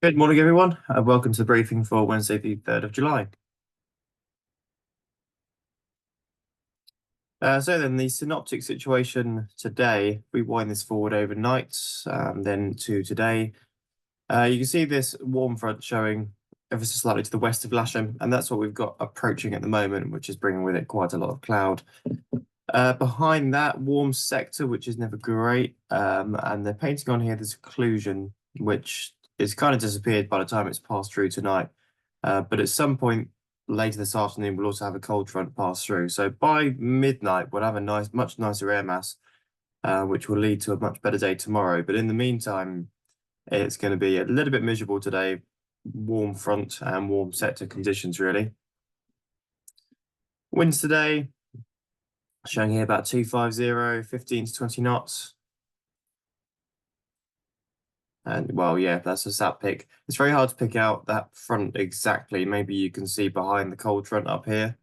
Good morning, everyone. Welcome to the briefing for Wednesday, the 3rd of July. The synoptic situation today, we wind this forward overnight, then to today. You can see this warm front showing ever so slightly to the west of Lasham, and that's what we've got approaching at the moment, which is bringing with it quite a lot of cloud. Behind that, warm sector, which is never great, and they're painting on here this occlusion, which is kind of disappeared by the time it's passed through tonight. But at some point later this afternoon, we'll also have a cold front pass through. So by midnight, we'll have a much nicer air mass, which will lead to a much better day tomorrow. But in the meantime, it's going to be a little bit miserable today, warm front and warm sector conditions, really. Winds today, showing here about 250, 15 to 20 knots. And well, yeah, that's a sat pick. It's very hard to pick out that front exactly. Maybe you can see behind the cold front up here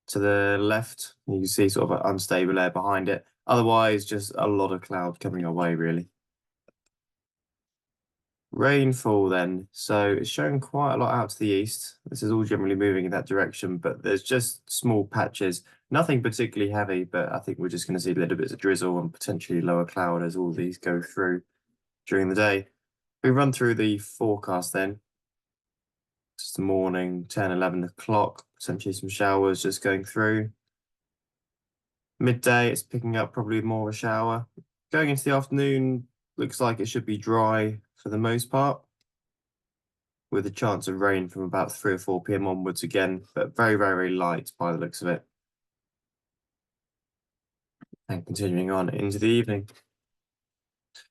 to the left. You can see sort of an unstable air behind it. Otherwise, just a lot of cloud coming our way, really. Rainfall then. So it's showing quite a lot out to the east. This is all generally moving in that direction, but there's just small patches. Nothing particularly heavy, but I think we're just going to see little bits of drizzle and potentially lower cloud as all these go through during the day. We run through the forecast then. It's the morning, 10, 11 o'clock, potentially some showers just going through. Midday, it's picking up probably more of a shower. Going into the afternoon, looks like it should be dry for the most part, with a chance of rain from about 3 or 4 p.m. onwards again, but very, very light by the looks of it. And continuing on into the evening.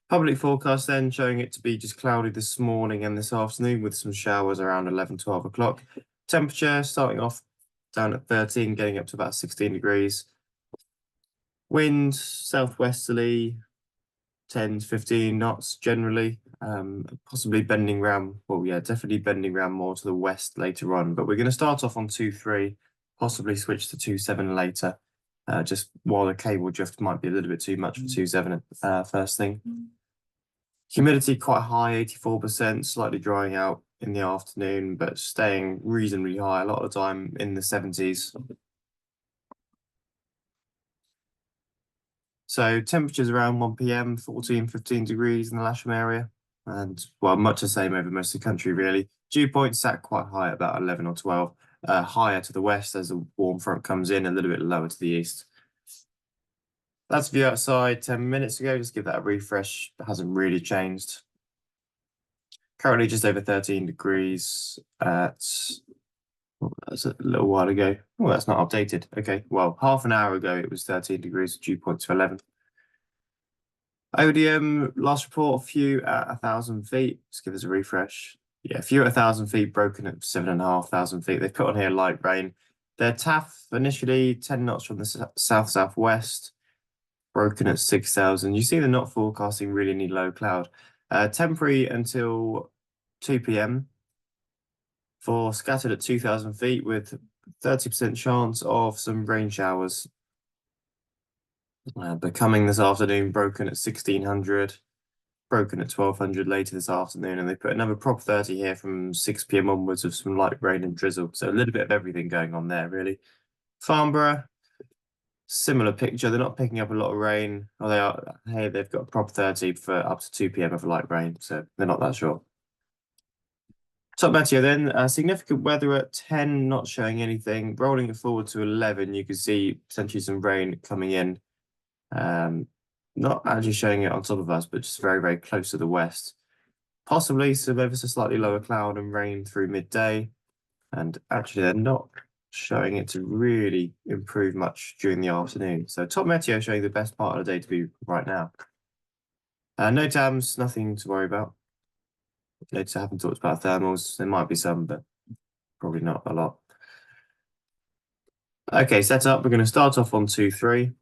Public forecast then showing it to be just cloudy this morning and this afternoon with some showers around 11, 12 o'clock. Temperature starting off down at 13, getting up to about 16 degrees. Wind southwesterly, 10 to 15 knots generally, possibly bending around. Well, yeah, definitely bending around more to the west later on. But we're going to start off on 2-3, possibly switch to 2-7 later, just while the cable drift might be a little bit too much for 2-7 first thing. Humidity quite high, 84%, slightly drying out in the afternoon, but staying reasonably high a lot of the time in the 70s. So temperatures around 1 p.m, 14, 15 degrees in the Lasham area. And well, much the same over most of the country, really. Dew point sat quite high, about 11 or 12, higher to the west as the warm front comes in, a little bit lower to the east. That's view outside 10 minutes ago. Just give that a refresh. It hasn't really changed. Currently just over 13 degrees at, well, that's a little while ago. Oh, that's not updated. Okay, well, half an hour ago, it was 13 degrees, dew point to 11. ODM, last report, a few at 1,000 feet. Let's give us a refresh. Yeah, a few at 1,000 feet, broken at 7,500 feet. They've put on here light rain. Their TAF initially 10 knots from the south-southwest, broken at 6,000. You see they're not forecasting really any low cloud. Temporary until 2 p.m. for scattered at 2,000 feet with 30% chance of some rain showers. Becoming this afternoon, broken at 1,600, broken at 1,200 later this afternoon, and they put another prop 30 here from 6 p.m. onwards of some light rain and drizzle. So a little bit of everything going on there, really. Farnborough, similar picture. They're not picking up a lot of rain. Oh, they are. Hey, they've got prop 30 for up to 2 p.m. of light rain, so they're not that short. Top meteo then, significant weather at 10, not showing anything. Rolling it forward to 11, you can see potentially some rain coming in. Not actually showing it on top of us, but just very, very close to the west. Possibly some ever so slightly lower cloud and rain through midday. And actually, they're not showing it to really improve much during the afternoon. So top meteo showing the best part of the day to be right now. No dams, nothing to worry about. Notice I haven't talked about thermals. There might be some, but probably not a lot. Okay, set up. We're going to start off on 2-3.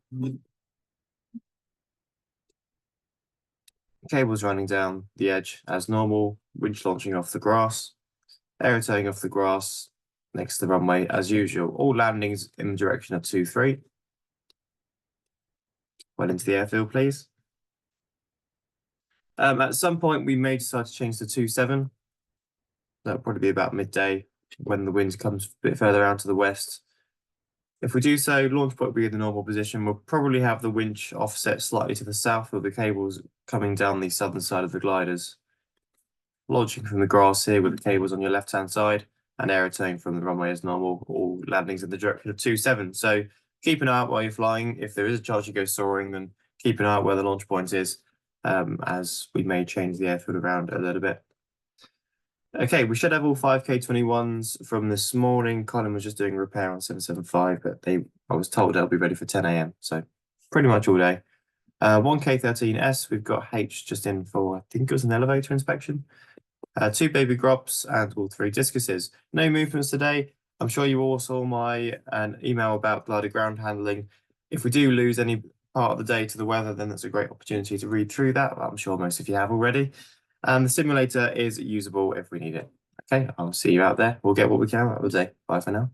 Cables running down the edge as normal. Winch launching off the grass. Aerotowing off the grass next to the runway as usual. All landings in the direction of 2-3. Well into the airfield, please. At some point, we may decide to change to 2-7. That'll probably be about midday when the wind comes a bit further out to the west. If we do so, launch point will be in the normal position. We'll probably have the winch offset slightly to the south with the cables coming down the southern side of the gliders. Launching from the grass here with the cables on your left-hand side and aerotowing from the runway as normal, all landings in the direction of 27. So keep an eye out while you're flying. If there is a chance you go soaring, then keep an eye out where the launch point is, as we may change the airfield around a little bit. Okay, we should have all 5 K21s from this morning. Colin was just doing repair on 775, but I was told they'll be ready for 10 a.m. So pretty much all day. 1 K13S, we've got H just in for, I think it was an elevator inspection. 2 baby grops and all 3 discuses. No movements today. I'm sure you all saw an email about glider ground handling. If we do lose any part of the day to the weather, then that's a great opportunity to read through that. I'm sure most of you have already. And the simulator is usable if we need it. Okay, I'll see you out there. We'll get what we can out of the day. Bye for now.